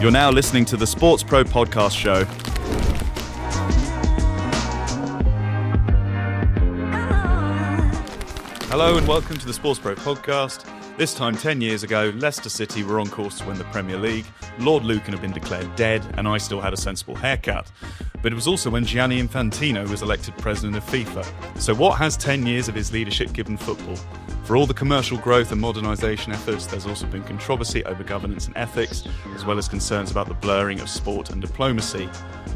You're now listening to the SportsPro podcast show. Hello and welcome to the SportsPro podcast. This time 10 years ago, Leicester City were on course to win the Premier League, Lord Lucan had been declared dead, and I still had a sensible haircut. But it was also when Gianni Infantino was elected president of FIFA. So what has 10 years of his leadership given football? For all the commercial growth and modernisation efforts, there's also been controversy over governance and ethics, as well as concerns about the blurring of sport and diplomacy.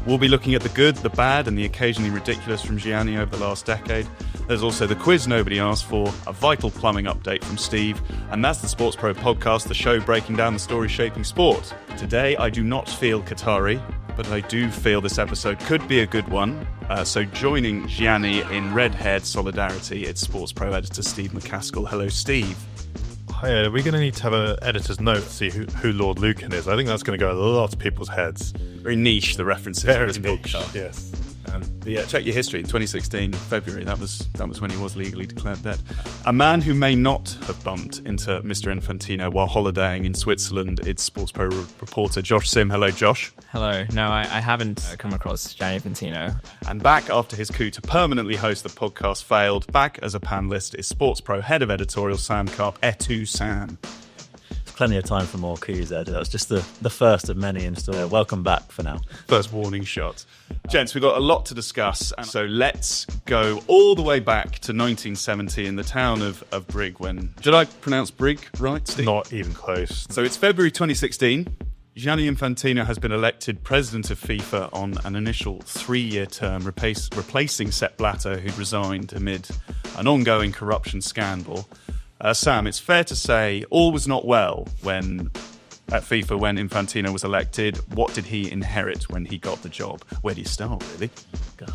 We'll be looking at the good, the bad, and the occasionally ridiculous from Gianni over the last decade. There's also the quiz nobody asked for, a vital plumbing update from Steve, and that's the SportsPro podcast, the show breaking down the stories shaping sport. Today, I do not feel Qatari, but I do feel this episode could be a good one. So joining Gianni in red-haired solidarity, it's SportsPro editor Steve McCaskill. Hello, Steve. Hi, we're going to need to have an editor's note to see who Lord Lucan is. I think that's going to go a lot of people's heads. Very niche, the references. Very niche, yes. Check your history. 2016, February, that was when he was legally declared dead. A man who may not have bumped into Mr. Infantino while holidaying in Switzerland, it's SportsPro reporter Josh Sim. Hello, Josh. Hello. No, I haven't come across Gianni Infantino. And back after his coup to permanently host the podcast failed, back as a panellist is SportsPro head of editorial Sam Karp. Etu Sam. Plenty of time for more coups, Ed. That was just the first of many in store. Welcome back for now. First warning shot. Gents, we've got a lot to discuss, and so let's go all the way back to 1970 in the town of Brig when... Did I pronounce Brig right, Steve? Not even close. So it's February 2016. Gianni Infantino has been elected president of FIFA on an initial 3-year term, replacing Sepp Blatter, who'd resigned amid an ongoing corruption scandal. Sam, it's fair to say all was not well at FIFA when Infantino was elected. What did he inherit when he got the job? Where do you start, really? God.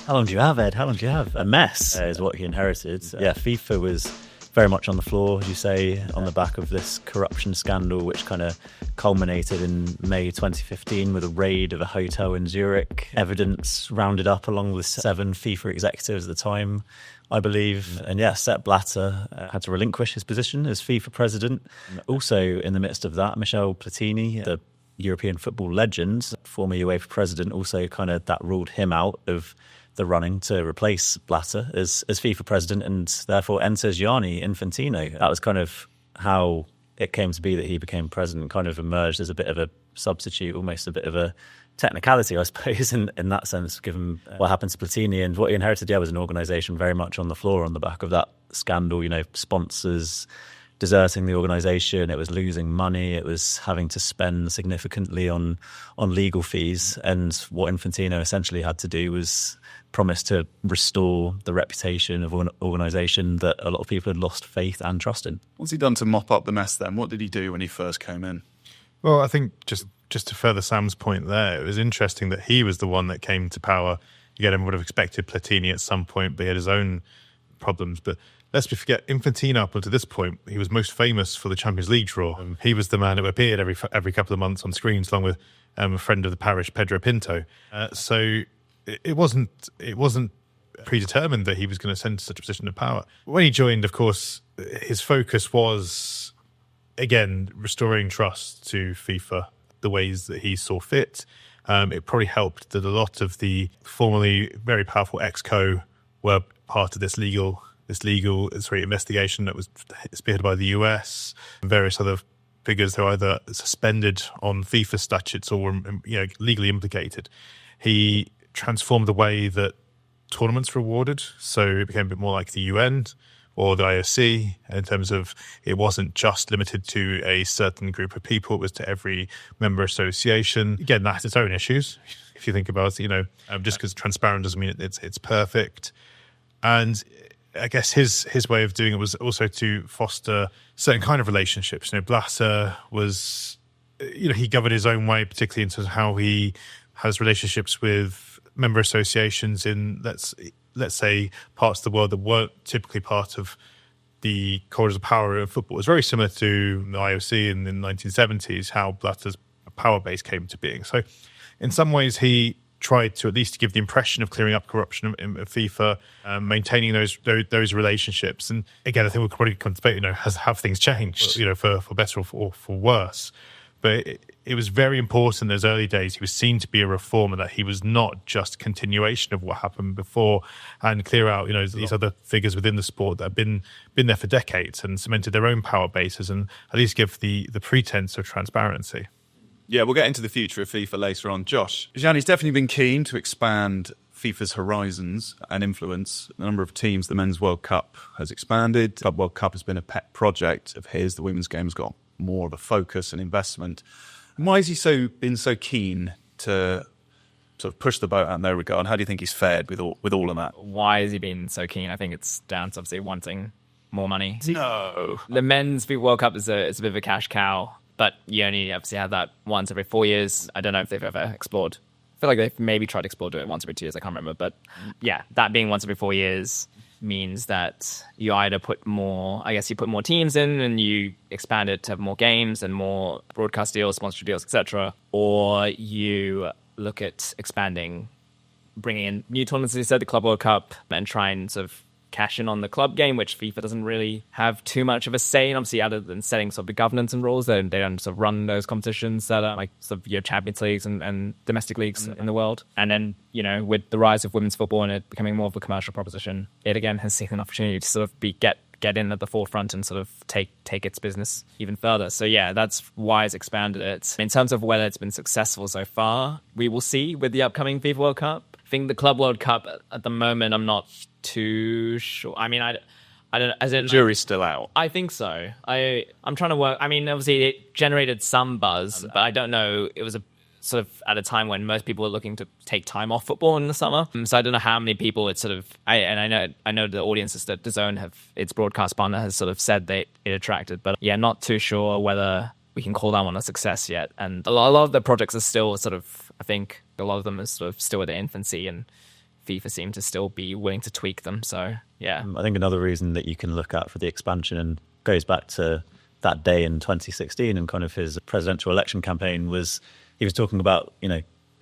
How long do you have, Ed? How long do you have? A mess is what he inherited. Yeah, FIFA was very much on the floor, as you say, on the back of this corruption scandal, which kind of culminated in May 2015 with a raid of a hotel in Zurich. Evidence rounded up along with 7 FIFA executives at the time, I believe. And yes, Sepp Blatter had to relinquish his position as FIFA president. Also, in the midst of that, Michel Platini, the European football legend, former UEFA president, also kind of that ruled him out of the running to replace Blatter as FIFA president, and therefore enters Gianni Infantino. That was kind of how it came to be that he became president, kind of emerged as a bit of a substitute, almost a bit of a technicality, I suppose, in that sense, given what happened to Platini. And what he inherited, was an organisation very much on the floor on the back of that scandal, sponsors deserting the organisation, it was losing money, it was having to spend significantly on legal fees. And what Infantino essentially had to do was promise to restore the reputation of an organisation that a lot of people had lost faith and trust in. What's he done to mop up the mess then? What did he do when he first came in? Well, I think just to further Sam's point there, it was interesting that he was the one that came to power. Again, everyone would have expected Platini at some point, but he had his own problems. But lest we forget, Infantino, up until this point, he was most famous for the Champions League draw. He was the man who appeared every couple of months on screens, along with a friend of the parish, Pedro Pinto. So it wasn't predetermined that he was going to ascend to such a position of power. When he joined, of course, his focus was, again, restoring trust to FIFA the ways that he saw fit. It probably helped that a lot of the formerly very powerful ex-co were part of this legal investigation that was spearheaded by the US. Various other figures who were either suspended on FIFA statutes or were legally implicated. He transformed the way that tournaments were awarded, so it became a bit more like the UN or the IOC in terms of it wasn't just limited to a certain group of people, it was to every member association. Again, that has its own issues. If you think about it, just because transparent doesn't mean it's perfect. And I guess his way of doing it was also to foster certain kind of relationships. Blatter was, he governed his own way, particularly in terms of how he has relationships with member associations in, let's say, parts of the world that weren't typically part of the corridors of power of football. It was very similar to the IOC in the 1970s, how Blatter's power base came to being. So in some ways, he tried to at least give the impression of clearing up corruption in FIFA, maintaining those relationships. And again, I think we'll probably come to debate, have things changed, for better or for worse. But it was very important in those early days. He was seen to be a reformer, that he was not just continuation of what happened before, and clear out, these other figures within the sport that have been there for decades and cemented their own power bases, and at least give the pretense of transparency. Yeah, we'll get into the future of FIFA later on. Josh, Gianni's definitely been keen to expand FIFA's horizons and influence. The number of teams, the Men's World Cup has expanded. Club World Cup has been a pet project of his. The women's game's got more of a focus and investment. Why has he been so keen to sort of push the boat out in that regard? How do you think he's fared with all of that? Why has he been so keen? I think it's down to obviously wanting more money. No. The Men's FIFA World Cup is a bit of a cash cow, but you only obviously have that once every 4 years. I don't know if they've ever explored. I feel like they've maybe tried to explore it once every 2 years. I can't remember. But yeah, that being once every 4 years means that you either put more teams in and you expand it to have more games and more broadcast deals, sponsorship deals, etc. Or you look at expanding, bringing in new tournaments, as you said, the Club World Cup, and try and sort of cash in on the club game, which FIFA doesn't really have too much of a say in, obviously, other than setting sort of the governance and rules. They don't sort of run those competitions that are like sort of your Champions Leagues and domestic leagues in the world. And then, with the rise of women's football and it becoming more of a commercial proposition, it again has seen an opportunity to sort of get in at the forefront and sort of take its business even further. So yeah, that's why it's expanded it. In terms of whether it's been successful so far, we will see with the upcoming FIFA World Cup. I think the Club World Cup at the moment, I'm not too sure. I mean, I don't. As in, jury's still out. I think so. I'm trying to work. I mean, obviously it generated some buzz, but I don't know. It was a sort of at a time when most people were looking to take time off football in the summer. So I don't know how many people it's sort of. I know the audiences that DAZN have, its broadcast partner, has sort of said that it attracted, but yeah, not too sure whether we can call that one a success yet. And a lot of the projects are still sort of, I think a lot of them are sort of still at their infancy, and FIFA seem to still be willing to tweak them. So yeah, I think another reason that you can look at for the expansion, and goes back to that day in 2016 and kind of his presidential election campaign, was he was talking about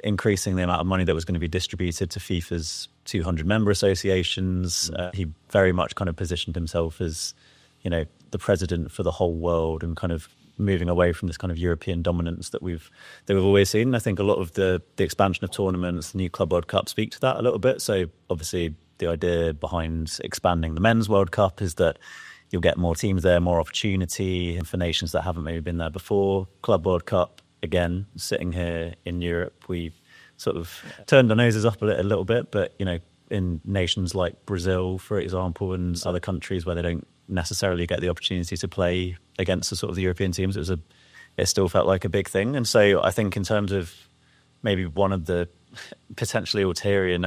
increasing the amount of money that was going to be distributed to FIFA's 200 member associations. He very much kind of positioned himself as the president for the whole world, and kind of moving away from this kind of European dominance that we've always seen. I think a lot of the expansion of tournaments, the new Club World Cup, speak to that a little bit. So obviously the idea behind expanding the Men's World Cup is that you'll get more teams there, more opportunity for nations that haven't maybe been there before. Club World Cup, again, sitting here in Europe, we sort of turned our noses up a little bit, but in nations like Brazil, for example, and other countries where they don't necessarily get the opportunity to play against the sort of the European teams, it still felt like a big thing. And so I think in terms of maybe one of the potentially ulterior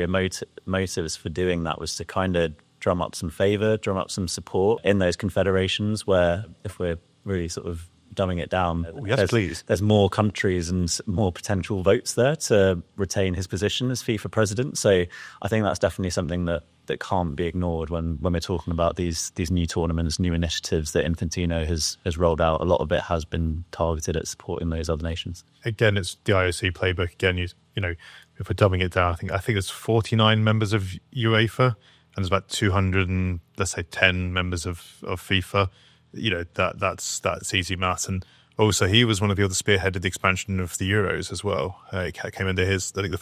motives for doing that was to kind of drum up some favour, drum up some support in those confederations where, if we're really sort of dumbing it down, there's more countries and more potential votes there to retain his position as FIFA president. So I think that's definitely something that can't be ignored when we're talking about these new tournaments, new initiatives that Infantino has rolled out. A lot of it has been targeted at supporting those other nations. Again, it's the IOC playbook. Again, if we're dumbing it down, I think there's 49 members of UEFA, and there's about 200 and let's say 10 members of FIFA. That's easy maths. And also, he was one of the other spearheaded the expansion of the Euros as well. It came under his. I think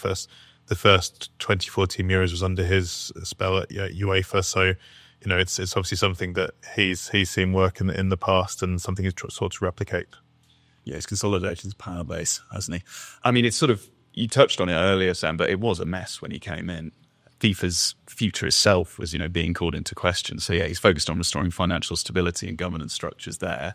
the first 24 team Euros was under his spell at UEFA. So, it's obviously something that he's seen work in the past, and something he's sought to replicate. Yeah, he's consolidated his power base, hasn't he? I mean, it's sort of, you touched on it earlier, Sam, but it was a mess when he came in. FIFA's future itself was, being called into question. So yeah, he's focused on restoring financial stability and governance structures there.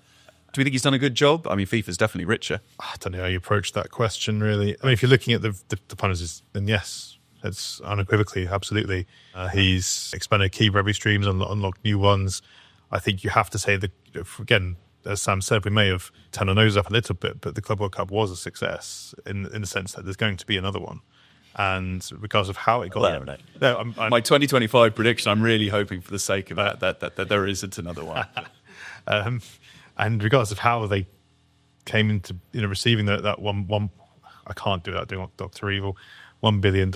Do we think he's done a good job? I mean, FIFA's definitely richer. I don't know how you approach that question, really. I mean, if you're looking at the punters, then yes, it's unequivocally, absolutely. He's expanded key revenue streams, unlocked new ones. I think you have to say that, again, as Sam said, we may have turned our nose up a little bit, but the Club World Cup was a success in the sense that there's going to be another one. And regardless of how it got there. No, my 2025 prediction, I'm really hoping for the sake of that there isn't another one. And regardless of how they came into receiving that one, I can't do that doing Dr. Evil, $1 billion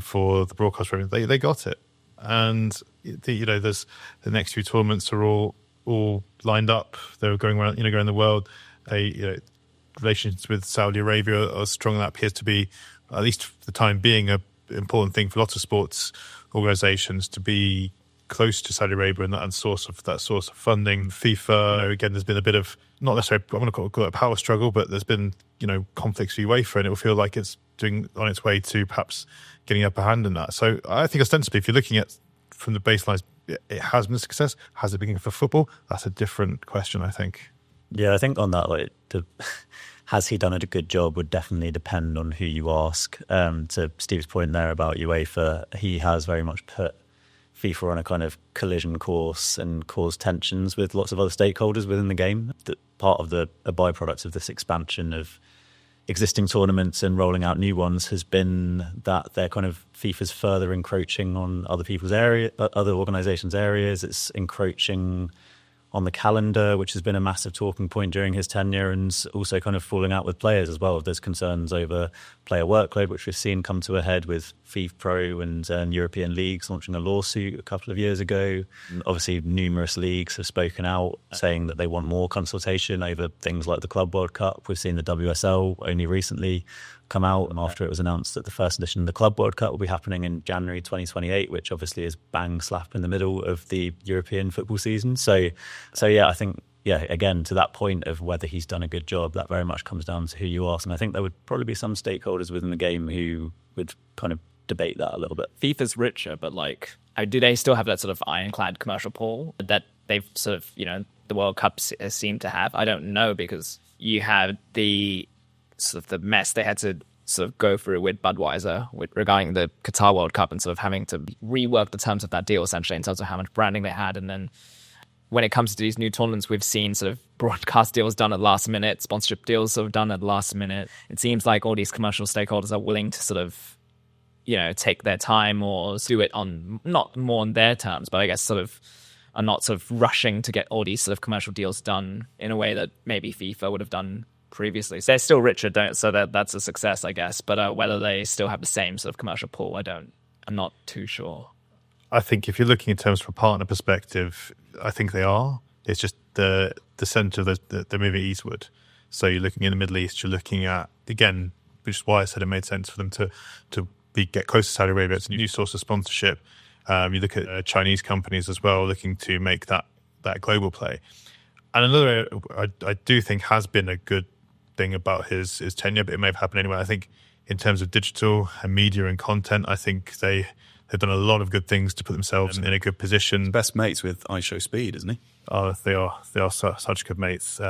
for the broadcast revenue. They got it, and there's the next few tournaments are all lined up. They're going around, going the world. relations with Saudi Arabia are strong. That appears to be, at least for the time being, an important thing for lots of sports organisations to be close to Saudi Arabia and that source of funding. FIFA, again, there's been a bit of, not necessarily, I want to call it a power struggle, but there's been, conflicts with UEFA, and it will feel like it's on its way to perhaps getting upper hand in that. So I think ostensibly, if you're looking at from the baselines, it has been a success. Has it been for football? That's a different question, I think. Yeah, I think on that, has he done a good job would definitely depend on who you ask. To Steve's point there about UEFA, he has very much put FIFA on a kind of collision course and caused tensions with lots of other stakeholders within the game. That part of a byproduct of this expansion of existing tournaments and rolling out new ones has been that they're kind of FIFA's further encroaching on other people's other organisations' areas. It's encroaching on the calendar, which has been a massive talking point during his tenure, and also kind of falling out with players as well. There's concerns over player workload, which we've seen come to a head with FIFPro and European leagues launching a lawsuit a couple of years ago. Obviously, numerous leagues have spoken out saying that they want more consultation over things like the Club World Cup. We've seen the WSL only recently come out after it was announced that the first edition of the Club World Cup will be happening in January 2028, which obviously is bang slap in the middle of the European football season. So yeah, I think, again, to that point of whether he's done a good job, that very much comes down to who you ask. And I think there would probably be some stakeholders within the game who would kind of debate that a little bit. FIFA's richer, but do they still have that sort of ironclad commercial pull that they've sort of, the World Cup seem to have? I don't know, because you have the sort of the mess they had to sort of go through with Budweiser regarding the Qatar World Cup and sort of having to rework the terms of that deal, essentially, in terms of how much branding they had. And then when it comes to these new tournaments, we've seen sort of broadcast deals done at the last minute, sponsorship deals sort of done at the last minute. It seems like all these commercial stakeholders are willing to sort of, take their time or do it on, not more on their terms, but I guess sort of are not sort of rushing to get all these sort of commercial deals done in a way that maybe FIFA would have done previously. So they're still richer, so that's a success, I guess. But whether they still have the same sort of commercial pull, I'm not too sure. I think if you're looking in terms from a partner perspective, I think they are. It's just the centre of the moving eastward. So you're looking in the Middle East, you're looking at, again, which is why I said it made sense for them to get close to Saudi Arabia. It's a new source of sponsorship. You look at Chinese companies as well, looking to make that global play. And another area I do think has been a good thing about his tenure, but it may have happened anyway. I think in terms of digital and media and content, I think they've done a lot of good things to put themselves in a good position. Best mates with iShowSpeed, isn't he? Oh, they are such good mates.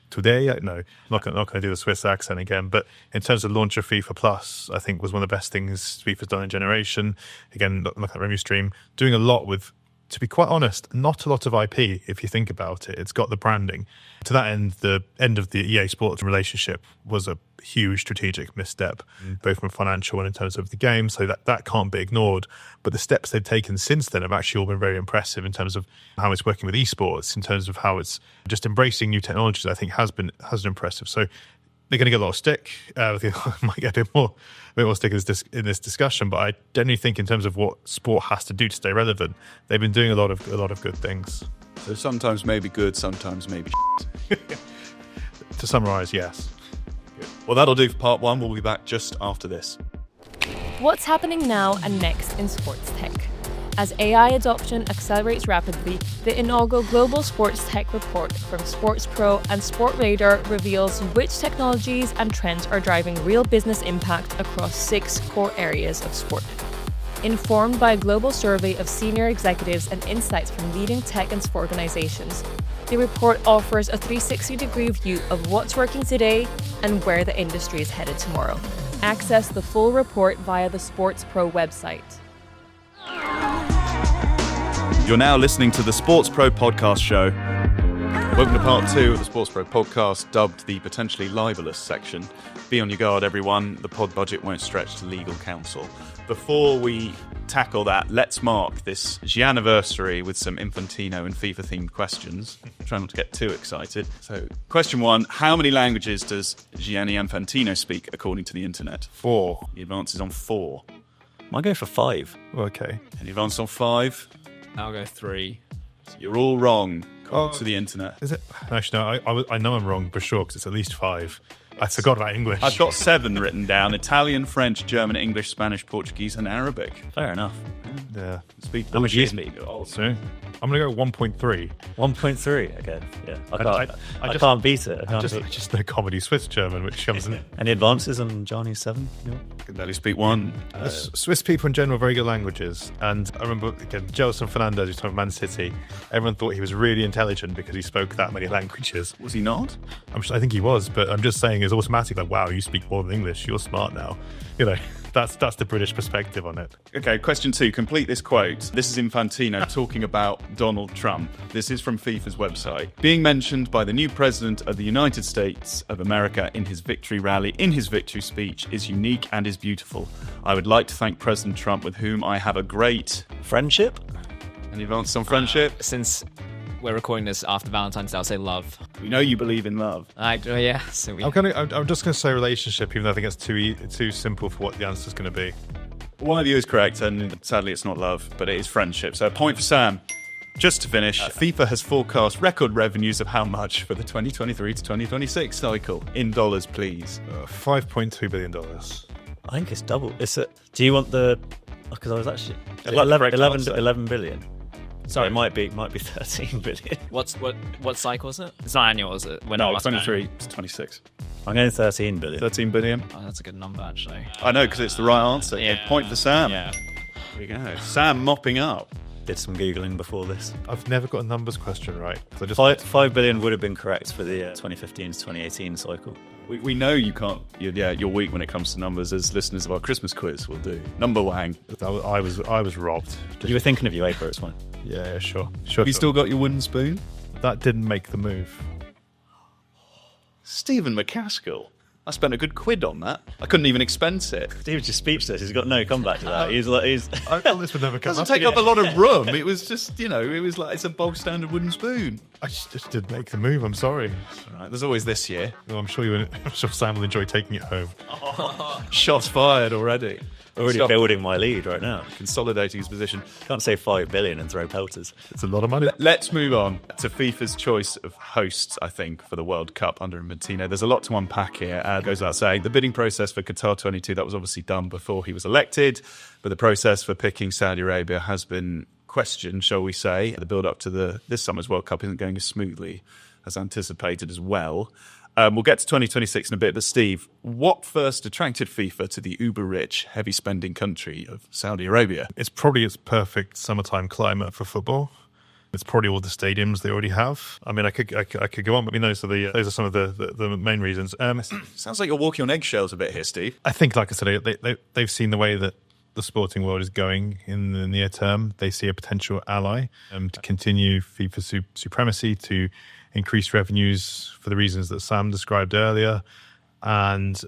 Today, no, I'm not going to do the Swiss accent again, but in terms of launch of FIFA Plus, I think was one of the best things FIFA's done in generation. Again, looking at Revenue Stream, doing a lot with, to be quite honest, not a lot of IP, if you think about it. It's got the branding. To that end, the end of the EA Sports relationship was a huge strategic misstep, both from financial and in terms of the game, so that can't be ignored. But the steps they've taken since then have actually all been very impressive in terms of how it's working with esports, in terms of how it's just embracing new technologies, I think has been impressive. So they're going to get a lot of stick. I might get a bit more stick in this discussion, but I genuinely think in terms of what sport has to do to stay relevant, they've been doing a lot of good things. So sometimes maybe good, sometimes maybe shit. To summarise, yes. Good. Well, that'll do for part one. We'll be back just after this. What's happening now and next in sports tech? As AI adoption accelerates rapidly, the inaugural Global Sports Tech Report from SportsPro and Sportradar reveals which technologies and trends are driving real business impact across 6 core areas of sport. Informed by a global survey of senior executives and insights from leading tech and sport organizations, the report offers a 360-degree view of what's working today and where the industry is headed tomorrow. Access the full report via the SportsPro website. You're now listening to the SportsPro podcast show. Welcome to part 2 of the SportsPro podcast, dubbed the potentially libelous section. Be on your guard, everyone. The pod budget won't stretch to legal counsel. Before we tackle that, let's mark this Gianniversary with some Infantino and FIFA-themed questions. Try not to get too excited. So, question 1, how many languages does Gianni Infantino speak according to the internet? 4. He advances on 4. Might go for 5. Okay. Any advance on 5? I'll go 3. You're all wrong. to the internet. Is it? Actually, no, I know I'm wrong for sure because it's at least 5. I forgot about English. I've got 7 written down: Italian, French, German, English, Spanish, Portuguese, and Arabic. Fair enough. Yeah. Speak How much do you bullshit. speak? So I'm going to go 1.3. 1.3. Okay. Yeah. I just- can't beat it. I just know comedy Swiss German, which comes in. Any advances on Gianni's 7? No? I can barely speak one. Swiss people in general are very good languages. And I remember, again, Gelson Fernandez, who's talking about Man City, everyone thought he was really intelligent because he spoke that many languages. Was he not? I think he was, but I'm just saying it's automatic, like, wow, you speak more than English, you're smart now. You know, that's the British perspective on it. Okay, question 2. Complete this quote. This is Infantino talking about Donald Trump. This is from FIFA's website. Being mentioned by the new president of the United States of America in his victory rally, in his victory speech, is unique and is beautiful. I would like to thank President Trump, with whom I have a great... Friendship? Any advances on friendship? Since we're recording this after Valentine's Day, I'll say love. We know you believe in love. Yeah. So we, I'm just going to say relationship, even though I think it's too simple for what the answer's going to be. One of you is correct, and sadly it's not love, but it is friendship. So a point for Sam. Just to finish, FIFA has forecast record revenues of how much for the 2023 to 2026 cycle? In dollars, please. $5.2 billion. I think it's double. Do you want the... Because I was actually... correct 11 billion. sorry, It might be 13 billion. what cycle is it? It's not annual, is it? We're No, not 23 to 26. I'm going 13 billion. 13 billion. Oh, that's a good number, actually. I know, because it's the right answer. Yeah. A point for Sam. Yeah. There we go. Sam mopping up. Did some Googling before this. I've never got a numbers question right. So just 5 billion would have been correct for the 2015 to 2018 cycle. We know you can't. You're weak when it comes to numbers, as listeners of our Christmas quiz will do. Number wang. I was robbed. You were thinking of your paper, it's fine. Yeah, sure. Have you still got your wooden spoon? That didn't make the move. Stephen McCaskill. I spent a good quid on that. I couldn't even expense it. Steve's just speechless. He's got no comeback to that. He's I thought this would never It come doesn't up. take up a lot of room. It was just, it was like it's a bog standard wooden spoon. I just didn't make the move. I'm sorry. All right, there's always this year. Well, I'm sure Sam will enjoy taking it home. Shots fired already. already Stop building my lead right now. consolidating his position. Can't say 5 billion and throw pelters. It's a lot of money. Let's move on to FIFA's choice of hosts, I think, for the World Cup under Infantino. There's a lot to unpack here. It goes without saying, the bidding process for Qatar 22, that was obviously done before he was elected, but the process for picking Saudi Arabia has been questioned, shall we say. The build-up to this summer's World Cup isn't going as smoothly as anticipated as well. We'll get to 2026 in a bit, but Steve, what first attracted FIFA to the uber-rich, heavy-spending country of Saudi Arabia? It's probably its perfect summertime climate for football. It's probably all the stadiums they already have. I mean, I could go on, but those are some of the main reasons. Sounds like you're walking on eggshells a bit here, Steve. I think, like I said, they've seen the way that the sporting world is going in the near term. They see a potential ally to continue FIFA supremacy, to increase revenues for the reasons that Sam described earlier. And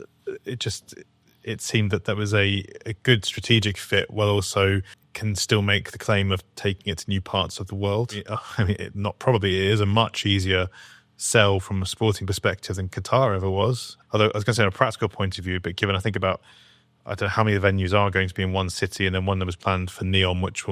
it seemed that that was a good strategic fit, while also can still make the claim of taking it to new parts of the world. I mean, it is a much easier sell from a sporting perspective than Qatar ever was. Although I was going to say on a practical point of view, but given I think about, I don't know how many venues are going to be in one city, and then one that was planned for Neom, which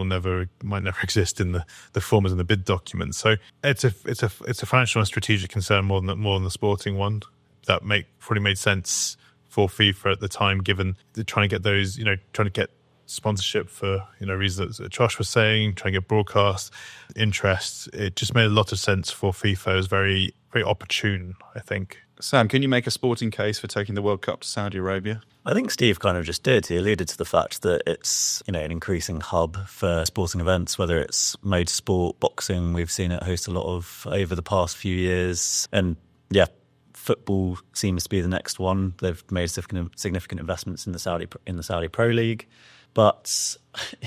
might never exist in the form as in the bid document. So it's a financial and strategic concern more than the sporting one. That probably made sense for FIFA at the time, given trying to get those, trying to get sponsorship for reasons that Josh was saying, trying to get broadcast interest. It just made a lot of sense for FIFA. It was very, very opportune, I think. Sam, can you make a sporting case for taking the World Cup to Saudi Arabia? I think Steve kind of just did. He alluded to the fact that it's, an increasing hub for sporting events, whether it's motorsport, boxing. We've seen it host a lot of over the past few years. And yeah, football seems to be the next one. They've made significant investments in the Saudi Pro League. But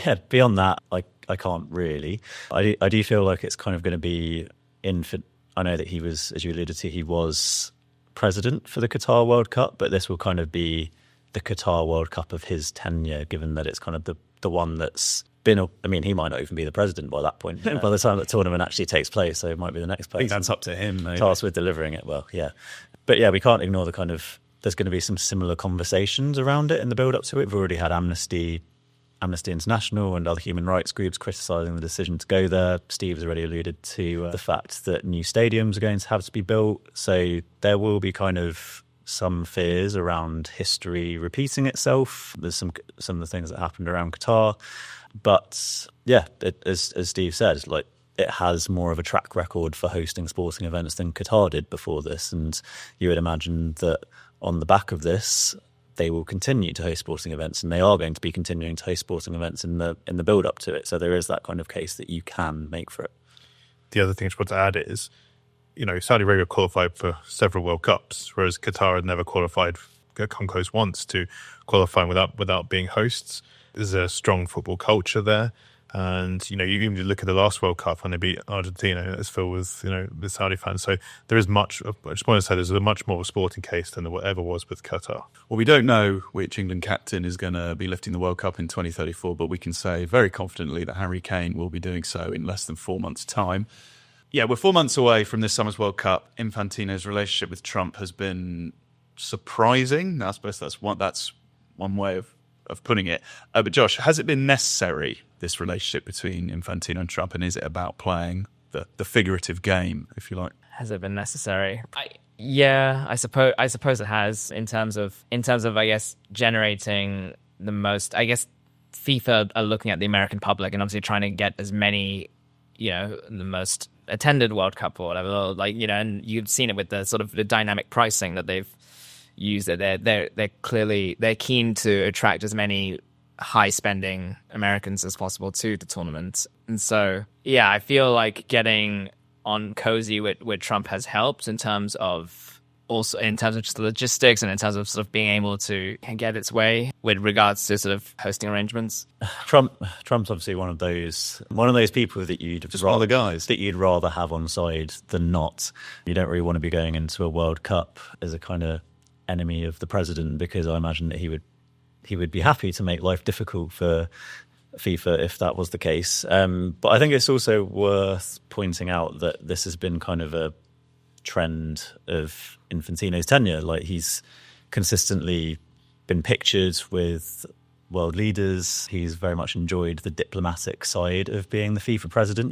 yeah, beyond that, I can't really. I do feel like it's kind of going to be I know that he was, as you alluded to, he was president for the Qatar World Cup, but this will kind of be the Qatar World Cup of his tenure, given that it's kind of the one that's been, he might not even be the president by that point, by the time the tournament actually takes place, so it might be the next person. I think that's up to him, maybe. Tasked with delivering it, well, yeah. But yeah, we can't ignore there's going to be some similar conversations around it in the build-up to it. We've already had amnesty Amnesty International and other human rights groups criticising the decision to go there. Steve has already alluded to the fact that new stadiums are going to have to be built. So there will be kind of some fears around history repeating itself. There's some of the things that happened around Qatar. But yeah, as Steve said, like, it has more of a track record for hosting sporting events than Qatar did before this. And you would imagine that on the back of this, they will continue to host sporting events, and they are going to be continuing to host sporting events in the build up to it. So there is that kind of case that you can make for it. The other thing I just want to add is, Saudi Arabia qualified for several World Cups, whereas Qatar had never qualified, come close once to qualifying without being hosts. There's a strong football culture there. And, you even look at the last World Cup when they beat Argentina, it's filled with, the Saudi fans. So there is much, I just want to say there's a much more of a sporting case than there ever was with Qatar. Well, we don't know which England captain is going to be lifting the World Cup in 2034, but we can say very confidently that Harry Kane will be doing so in less than 4 months' time. Yeah, we're 4 months away from this summer's World Cup. Infantino's relationship with Trump has been surprising. I suppose that's one way of putting it. But Josh, has it been necessary, this relationship between Infantino and Trump, and is it about playing the figurative game, if you like? Has it been necessary? I suppose it has, in terms of I guess generating the most. I guess FIFA are looking at the American public and obviously trying to get as many, the most attended World Cup or whatever. And you've seen it with the sort of the dynamic pricing that they've used. They're keen to attract as many high spending Americans as possible to the tournament. And so, yeah, I feel like getting on cozy with Trump has helped in terms of just the logistics and in terms of sort of being able to get its way with regards to sort of hosting arrangements. Trump's obviously one of those people that one of the guys that you'd rather have on side than not. You don't really want to be going into a World Cup as a kind of enemy of the president, because I imagine that he would be happy to make life difficult for FIFA if that was the case. But I think it's also worth pointing out that this has been kind of a trend of Infantino's tenure. Like, he's consistently been pictured with world leaders. He's very much enjoyed the diplomatic side of being the FIFA president.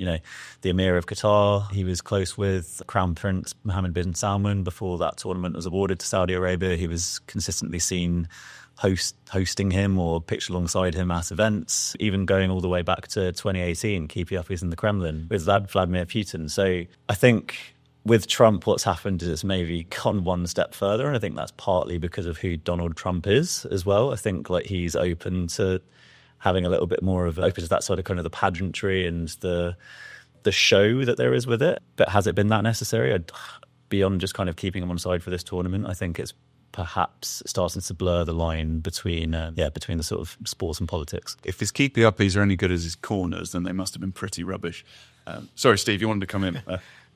The Emir of Qatar, he was close with Crown Prince Mohammed bin Salman before that tournament was awarded to Saudi Arabia. He was consistently seen hosting him or pictured alongside him at events, even going all the way back to 2018, keeping up in the Kremlin with Vladimir Putin. So I think with Trump, what's happened is it's maybe gone one step further, and I think that's partly because of who Donald Trump is as well. I think he's open to having a little bit more of open to that sort of kind of the pageantry and the show that there is with it. But has it been that necessary? Beyond just kind of keeping him on side for this tournament, I think it's perhaps starting to blur the line between the sort of sports and politics. If his keepy-uppies are any good as his corners, then they must have been pretty rubbish. Sorry, Steve, you wanted to come in.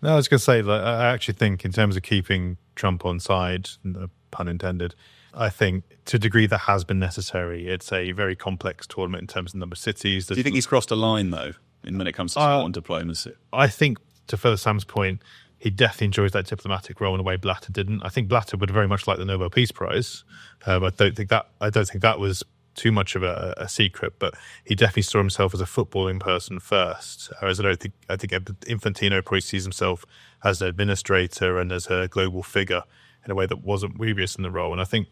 No, I was going to say, I actually think in terms of keeping Trump on side, no pun intended, I think to a degree that has been necessary. It's a very complex tournament in terms of number of cities. Do you think he's crossed a line, though, when it comes to sport and diplomacy? I think, to further Sam's point, he definitely enjoys that diplomatic role in a way Blatter didn't. I think Blatter would very much like the Nobel Peace Prize. I don't think that was too much of a secret, but he definitely saw himself as a footballing person first. Whereas I think Infantino probably sees himself as an administrator and as a global figure in a way that wasn't previous in the role. And I think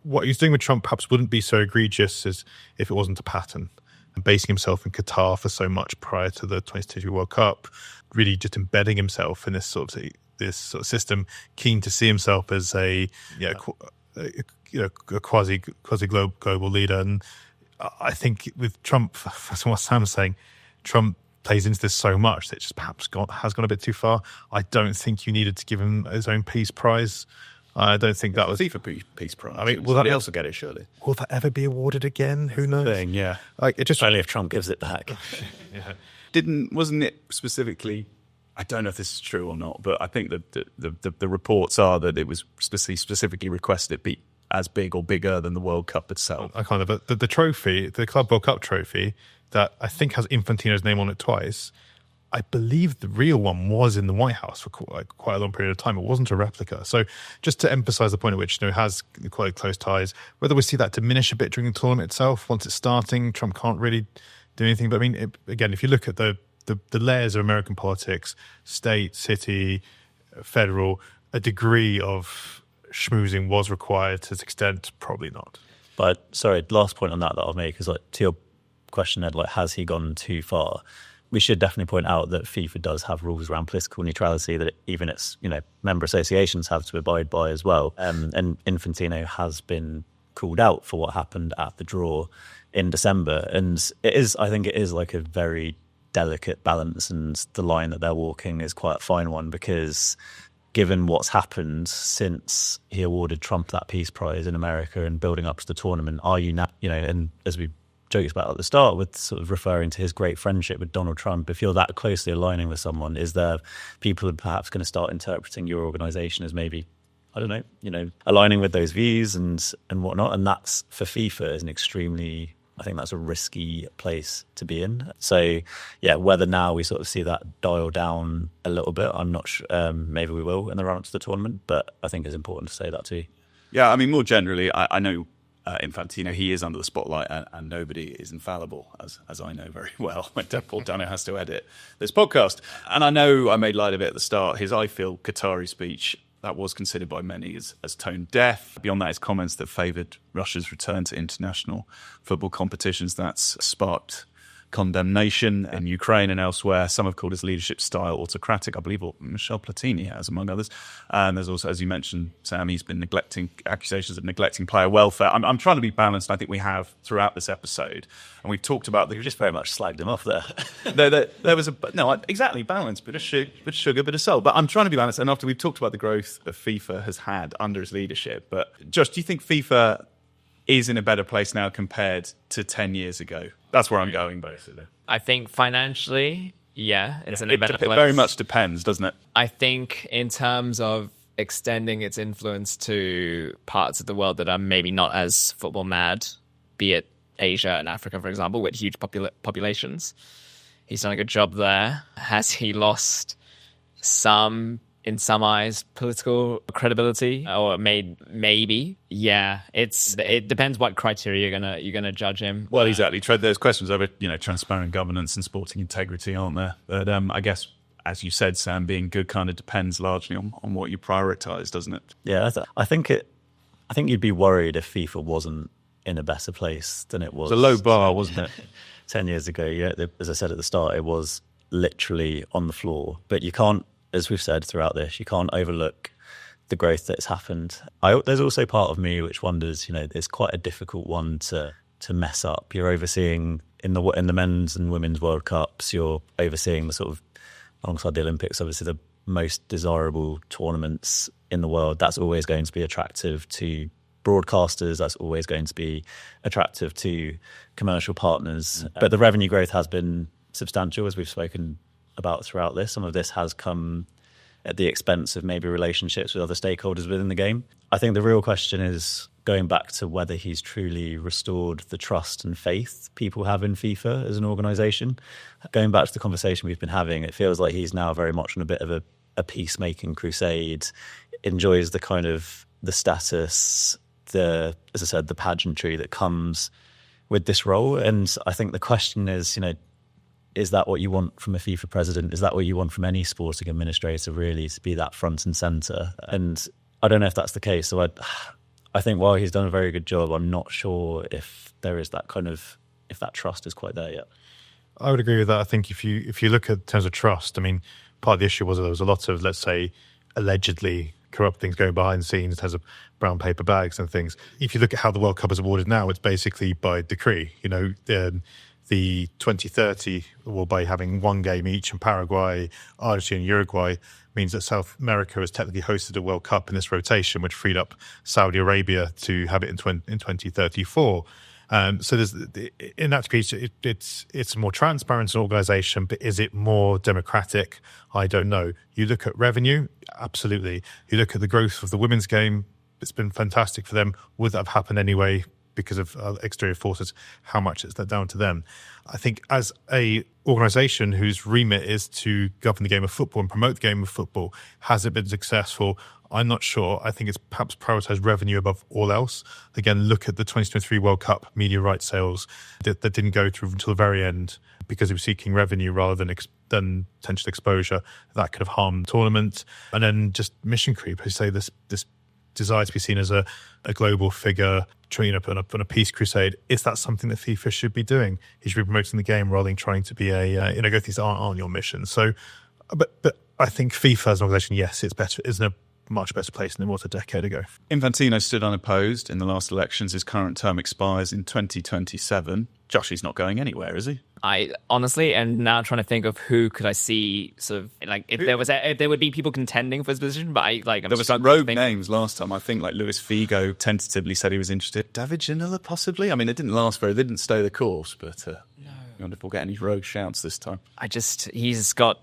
what he's doing with Trump perhaps wouldn't be so egregious as if it wasn't a pattern. And basing himself in Qatar for so much prior to the 2022 World Cup, really just embedding himself in this sort of system, keen to see himself as a quasi global leader. And I think with Trump, from what Sam's saying, Trump plays into this so much that it just perhaps has gone a bit too far. I don't think you needed to give him his own peace prize. I don't think that was FIFA Peace Prize. I mean, somebody else will get it, surely. Will that ever be awarded again? Who knows? Yeah. It just only if Trump gives it back. Yeah. Wasn't it specifically? I don't know if this is true or not, but I think that the reports are that it was specifically requested it be as big or bigger than the World Cup itself. The trophy, the Club World Cup trophy, that I think has Infantino's name on it twice. I believe the real one was in the White House for quite a long period of time. It wasn't a replica. So just to emphasize the point at which, has quite close ties, whether we see that diminish a bit during the tournament itself, once it's starting, Trump can't really do anything. But I mean, again, if you look at the layers of American politics, state, city, federal, a degree of schmoozing was required. To this extent, probably not. But sorry, last point on that I'll make is, like, to your question, Ed, like, has he gone too far? We should definitely point out that FIFA does have rules around political neutrality that even its member associations have to abide by as well. And Infantino has been called out for what happened at the draw in December, and I think it is like a very delicate balance, and the line that they're walking is quite a fine one, because given what's happened since he awarded Trump that Peace Prize in America and building up to the tournament, are you now, and as we joked about at the start with sort of referring to his great friendship with Donald Trump, if you're that closely aligning with someone, is there people who are perhaps going to start interpreting your organisation as maybe, I don't know, aligning with those views and whatnot? And that's, for FIFA, is an extremely, I think that's a risky place to be in. So, yeah, whether now we sort of see that dial down a little bit, I'm not sure. Maybe we will in the run-up to the tournament, but I think it's important to say that too. Yeah, I mean, more generally, I know Infantino, he is under the spotlight, and nobody is infallible, as I know very well when Paul Dano has to edit this podcast. And I know I made light of it at the start. His, I feel, Qatari speech, that was considered by many as tone deaf. Beyond that, his comments that favoured Russia's return to international football competitions, that's sparked condemnation in Ukraine and elsewhere. Some have called his leadership style autocratic. I believe Michel Platini has, among others. And there's also, as you mentioned, Sam, he's been accusations of neglecting player welfare. I'm trying to be balanced. I think we have throughout this episode. And we've talked about... You just very much slagged him off there. there was exactly, balance, bit of sugar, bit of salt. But I'm trying to be balanced. And after we've talked about the growth that FIFA has had under his leadership, but Josh, do you think FIFA is in a better place now compared to 10 years ago? That's where I'm going, basically. I think financially, yeah, it's in a better place. It very much depends, doesn't it? I think in terms of extending its influence to parts of the world that are maybe not as football mad, be it Asia and Africa, for example, with huge populations, he's done a good job there. Has he lost some, in some eyes, political credibility, or maybe? Yeah, it depends what criteria you're gonna judge him. Well, exactly. There's questions over transparent governance and sporting integrity, aren't there? But I guess, as you said, Sam, being good kind of depends largely on what you prioritise, doesn't it? Yeah, I think you'd be worried if FIFA wasn't in a better place than it was. It's a low bar, wasn't it? 10 years ago, yeah. As I said at the start, it was literally on the floor. But you can't, as we've said throughout this, you can't overlook the growth that's happened. There's also part of me which wonders, it's quite a difficult one to mess up. You're overseeing in the men's and women's World Cups. You're overseeing the sort of, alongside the Olympics, obviously the most desirable tournaments in the world. That's always going to be attractive to broadcasters. That's always going to be attractive to commercial partners. But the revenue growth has been substantial, as we've spoken about throughout this. Some of this has come at the expense of maybe relationships with other stakeholders within the game. I think the real question is going back to whether he's truly restored the trust and faith people have in FIFA as an organisation. Going back to the conversation we've been having, it feels like he's now very much on a bit of a peacemaking crusade, enjoys the kind of the status, as I said, the pageantry that comes with this role. And I think the question is, is that what you want from a FIFA president? Is that what you want from any sporting administrator, really, to be that front and centre? And I don't know if that's the case. So I think while he's done a very good job, I'm not sure if there is that kind of, if that trust is quite there yet. I would agree with that. I think if you look at in terms of trust, I mean, part of the issue was there was a lot of, let's say, allegedly corrupt things going behind the scenes in terms of brown paper bags and things. If you look at how the World Cup is awarded now, it's basically by decree. The 2030, well, by having one game each in Paraguay, Argentina and Uruguay, means that South America has technically hosted a World Cup in this rotation, which freed up Saudi Arabia to have it in 2034. So there's, in that piece, it's more transparent as an organisation, but is it more democratic? I don't know. You look at revenue, absolutely. You look at the growth of the women's game, it's been fantastic for them. Would that have happened anyway? because of exterior forces, how much is that down to them? I think as a organisation whose remit is to govern the game of football and promote the game of football, has it been successful? I'm not sure. I think it's perhaps prioritised revenue above all else. Again, look at the 2023 World Cup media rights sales that didn't go through until the very end because it was seeking revenue rather than potential exposure. That could have harmed the tournament. And then just mission creep. I say this desire to be seen as a global figure, on a peace crusade. Is that something that FIFA should be doing? He should be promoting the game rather than trying to be go things aren't your mission. So, but I think FIFA as an organisation, yes, it's better. Is in a much better place than it was a decade ago. Infantino stood unopposed in the last elections. His current term expires in 2027. Josh, he's not going anywhere, is he? I honestly am now trying to think of who could I see sort of like if there would be people contending for his position, but there was like rogue names last time. I think like Luis Figo tentatively said he was interested. David Ginola possibly. I mean, it didn't last they didn't stay the course, but I wonder if we'll get any rogue shouts this time. He's got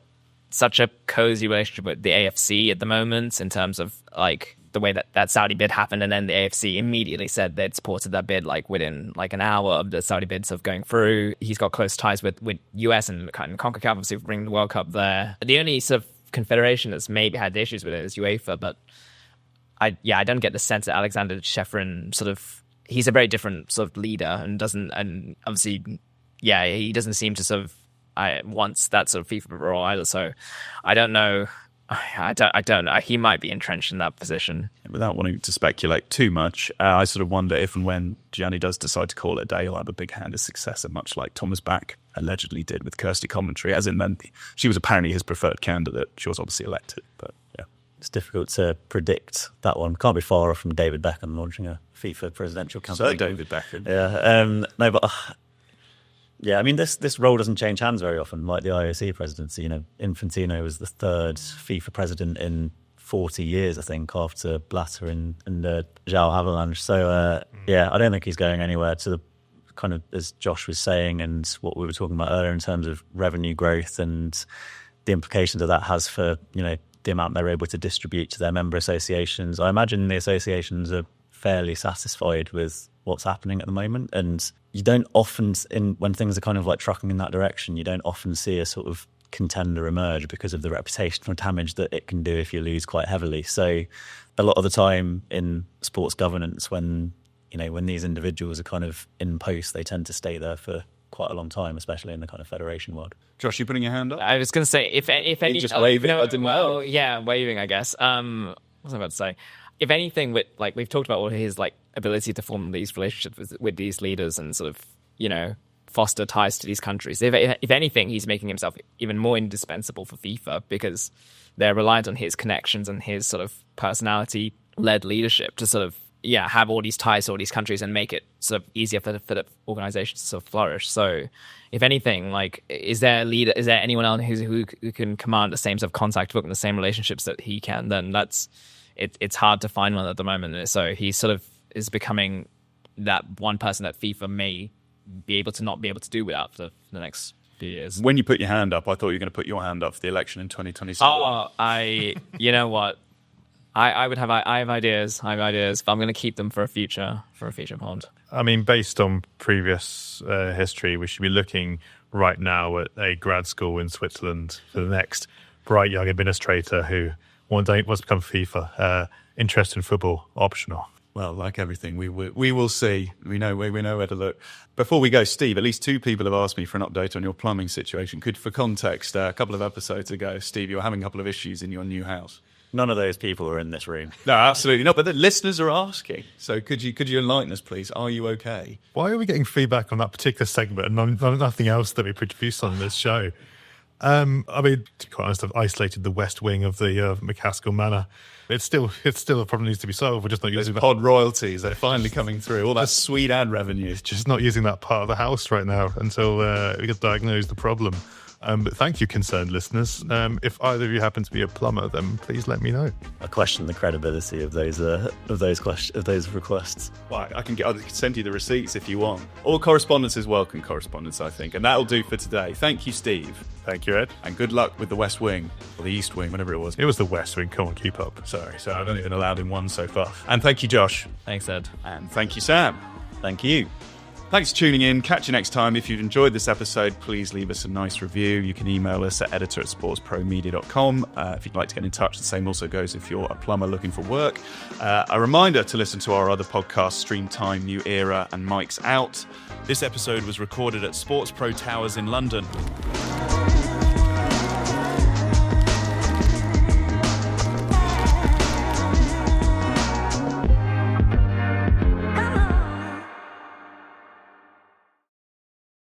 such a cozy relationship with the AFC at the moment in terms of like the way that Saudi bid happened, and then the AFC immediately said they'd supported that bid like within like an hour of the Saudi bids of going through. He's got close ties with US and CONCACAF, obviously bringing the World Cup there. The only sort of confederation that's maybe had issues with it is UEFA, but I don't get the sense that Alexander Shevrin he's a very different sort of leader and obviously he doesn't seem to sort of wants that sort of FIFA role either. So I don't know. I don't know. He might be entrenched in that position. Without wanting to speculate too much, I sort of wonder if and when Gianni does decide to call it a day, he'll have a big hand as successor, much like Thomas Bach allegedly did with Kirsty Commentary, as in then she was apparently his preferred candidate. She was obviously elected, but yeah. It's difficult to predict that one. Can't be far off from David Beckham launching a FIFA presidential campaign. So David Beckham. Yeah. No, but... yeah, I mean, this role doesn't change hands very often, like the IOC presidency. Infantino was the third FIFA president in 40 years, I think, after Blatter and João Havelange. So, I don't think he's going anywhere to the kind of, as Josh was saying, and what we were talking about earlier in terms of revenue growth and the implications that has for, the amount they're able to distribute to their member associations. I imagine the associations are fairly satisfied with what's happening at the moment, and you don't often, when things are kind of like trucking in that direction, you don't often see a sort of contender emerge because of the reputational damage that it can do if you lose quite heavily. So a lot of the time in sports governance, when these individuals are kind of in post, they tend to stay there for quite a long time, especially in the kind of federation world. Josh, you putting your hand up? I was going to say, if any... just waving? Waving, I guess. What was I about to say? If anything, we've talked about all his ability to form these relationships with these leaders and sort of, foster ties to these countries. If anything, he's making himself even more indispensable for FIFA because they're reliant on his connections and his sort of personality-led leadership to sort of, have all these ties to all these countries and make it sort of easier for the organizations to sort of flourish. So if anything, is there anyone else who can command the same sort of contact book and the same relationships that he can, then it's hard to find one at the moment. So he sort of is becoming that one person that FIFA may be able to not be able to do without for the next few years. When you put your hand up, I thought you were going to put your hand up for the election in 2027. You know what? I have ideas, but I'm going to keep them for a future pod. I mean, based on previous history, we should be looking right now at a grad school in Switzerland for the next bright young administrator who one day wants to become FIFA. Interest in football, optional. Well, like everything, we will see. We know where to look. Before we go, Steve, at least two people have asked me for an update on your plumbing situation. For context, a couple of episodes ago, Steve, you were having a couple of issues in your new house. None of those people are in this room. No, absolutely not. But the listeners are asking. So could you enlighten us, please? Are you okay? Why are we getting feedback on that particular segment and nothing else that we produce on this show? I mean, to be quite honest, I've isolated the west wing of the McCaskill Manor. It's still a problem that needs to be solved. We're just not using pod royalties. They're finally coming through. All that sweet ad revenue. Just not using that part of the house right now until we can diagnose the problem. But thank you, concerned listeners. If either of you happen to be a plumber, then please let me know. I question the credibility of those requests. Well, I can send you the receipts if you want. All correspondence is welcome correspondence, I think. And that'll do for today. Thank you, Steve. Thank you, Ed. And good luck with the West Wing, or the East Wing, whatever it was. It was the West Wing. Come on, keep up. Sorry, I've only been allowed in one so far. And thank you, Josh. Thanks, Ed. And thank you, Sam. Thank you. Thanks for tuning in. Catch you next time. If you've enjoyed this episode, please leave us a nice review. You can email us at editor@sportspromedia.com. If you'd like to get in touch, the same also goes if you're a plumber looking for work. A reminder to listen to our other podcasts, StreamTime, New Era, and Mike's Out. This episode was recorded at SportsPro Towers in London.